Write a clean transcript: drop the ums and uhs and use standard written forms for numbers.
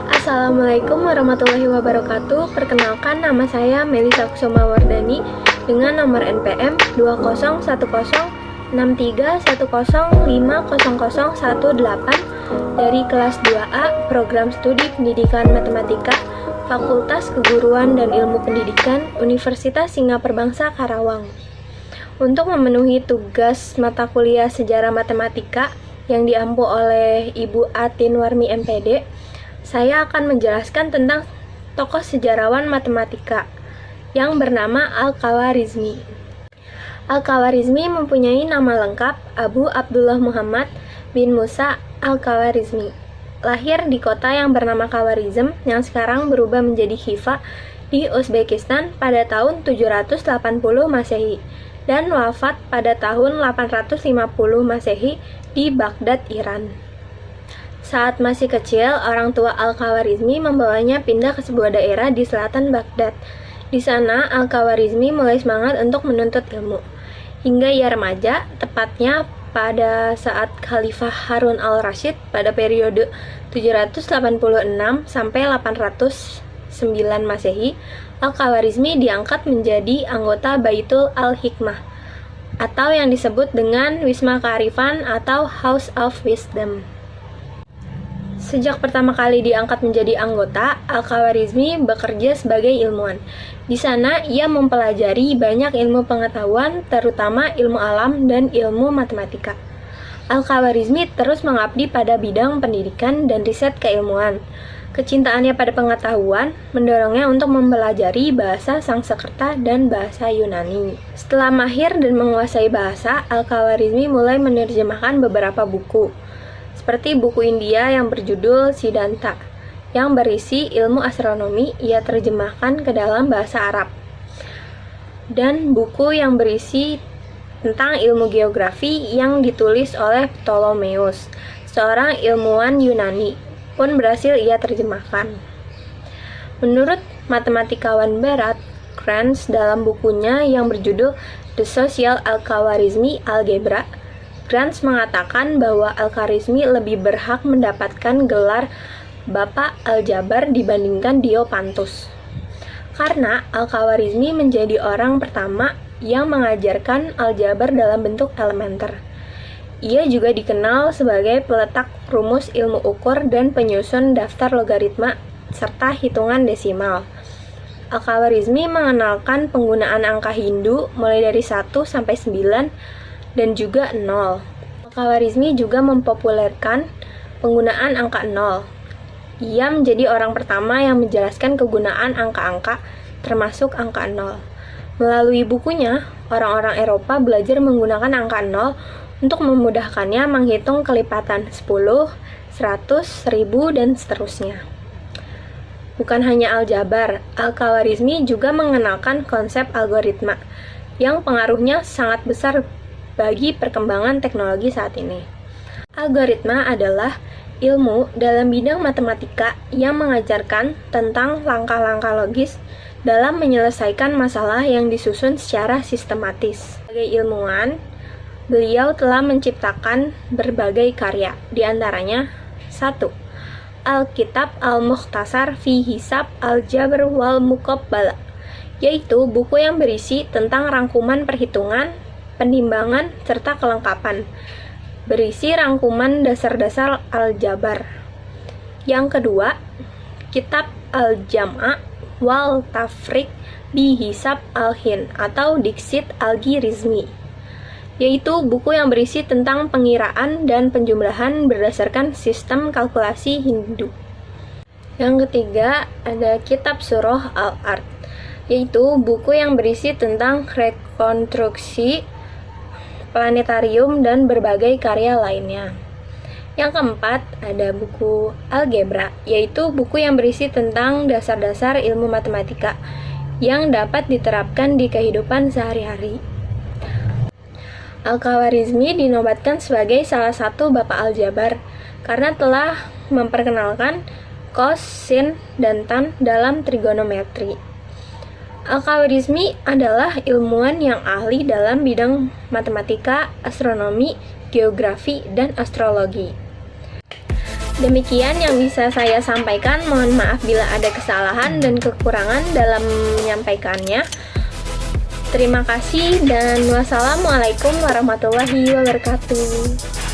Assalamualaikum warahmatullahi wabarakatuh. Perkenalkan, nama saya Melisa Kusuma Wardani dengan nomor NPM 201013105018 dari kelas 2A Program Studi Pendidikan Matematika Fakultas Keguruan dan Ilmu Pendidikan Universitas Singapura Karawang. Untuk memenuhi tugas mata kuliah Sejarah Matematika yang diampu oleh Ibu Atin Warmi MPD, saya akan menjelaskan tentang tokoh sejarawan matematika yang bernama Al-Khawarizmi. Al-Khawarizmi mempunyai nama lengkap Abu Abdullah Muhammad bin Musa Al-Khawarizmi. Lahir di kota yang bernama Khawarizm yang sekarang berubah menjadi Khiva di Uzbekistan pada tahun 780 Masehi dan wafat pada tahun 850 Masehi di Baghdad, Iran. Saat masih kecil, orang tua Al-Khawarizmi membawanya pindah ke sebuah daerah di selatan Baghdad. Di sana, Al-Khawarizmi mulai semangat untuk menuntut ilmu. Hingga ia remaja, tepatnya pada saat Khalifah Harun al-Rashid pada periode 786 sampai 809 Masehi, Al-Khawarizmi diangkat menjadi anggota Baitul Al-Hikmah, atau yang disebut dengan Wisma Kearifan atau House of Wisdom. Sejak pertama kali diangkat menjadi anggota, Al-Khawarizmi bekerja sebagai ilmuwan. Di sana, ia mempelajari banyak ilmu pengetahuan, terutama ilmu alam dan ilmu matematika. Al-Khawarizmi terus mengabdi pada bidang pendidikan dan riset keilmuan. Kecintaannya pada pengetahuan mendorongnya untuk mempelajari bahasa Sanskerta dan bahasa Yunani. Setelah mahir dan menguasai bahasa, Al-Khawarizmi mulai menerjemahkan beberapa buku, seperti buku India yang berjudul Siddhanta, yang berisi ilmu astronomi ia terjemahkan ke dalam bahasa Arab, dan buku yang berisi tentang ilmu geografi yang ditulis oleh Ptolemeus, seorang ilmuwan Yunani, pun berhasil ia terjemahkan. Menurut matematikawan Barat, Kranz dalam bukunya yang berjudul The Social Al-Khawarizmi Algebra, Kranz mengatakan bahwa Al-Khawarizmi lebih berhak mendapatkan gelar Bapak Aljabar dibandingkan Diopantus, karena Al-Khawarizmi menjadi orang pertama yang mengajarkan aljabar dalam bentuk elementer. Ia juga dikenal sebagai peletak rumus ilmu ukur dan penyusun daftar logaritma serta hitungan desimal. Al-Khawarizmi mengenalkan penggunaan angka Hindu mulai dari 1 sampai 9 dan juga 0. Al-Khawarizmi juga mempopulerkan penggunaan angka 0. Ia menjadi orang pertama yang menjelaskan kegunaan angka-angka, termasuk angka 0. Melalui bukunya, orang-orang Eropa belajar menggunakan angka 0 untuk memudahkannya menghitung kelipatan 10, 100, 1000, dan seterusnya. Bukan hanya aljabar, Al-Khawarizmi juga mengenalkan konsep algoritma, yang pengaruhnya sangat besar bagi perkembangan teknologi saat ini. Algoritma adalah ilmu dalam bidang matematika yang mengajarkan tentang langkah-langkah logis dalam menyelesaikan masalah yang disusun secara sistematis. Sebagai ilmuwan, beliau telah menciptakan berbagai karya, di antaranya 1. Al-Kitab Al-Mukhtasar fi Hisab Al-Jabr wal Muqabbalah, yaitu buku yang berisi tentang rangkuman perhitungan, penimbangan, serta kelengkapan, berisi rangkuman dasar-dasar aljabar. Yang kedua, Kitab Al-Jam'a wal Tafriq bi Hisab Al-Hin atau Diksit Al-Ghirizmi, yaitu buku yang berisi tentang pengiraan dan penjumlahan berdasarkan sistem kalkulasi Hindu. Yang ketiga, ada Kitab Surah Al-Ard, yaitu buku yang berisi tentang rekonstruksi planetarium dan berbagai karya lainnya. Yang keempat, ada buku Algebra, yaitu buku yang berisi tentang dasar-dasar ilmu matematika yang dapat diterapkan di kehidupan sehari-hari. Al-Khawarizmi dinobatkan sebagai salah satu bapak aljabar karena telah memperkenalkan cos, sin, dan tan dalam trigonometri. Al-Khawarizmi adalah ilmuwan yang ahli dalam bidang matematika, astronomi, geografi, dan astrologi. Demikian yang bisa saya sampaikan. Mohon maaf bila ada kesalahan dan kekurangan dalam menyampaikannya. Terima kasih dan wassalamualaikum warahmatullahi wabarakatuh.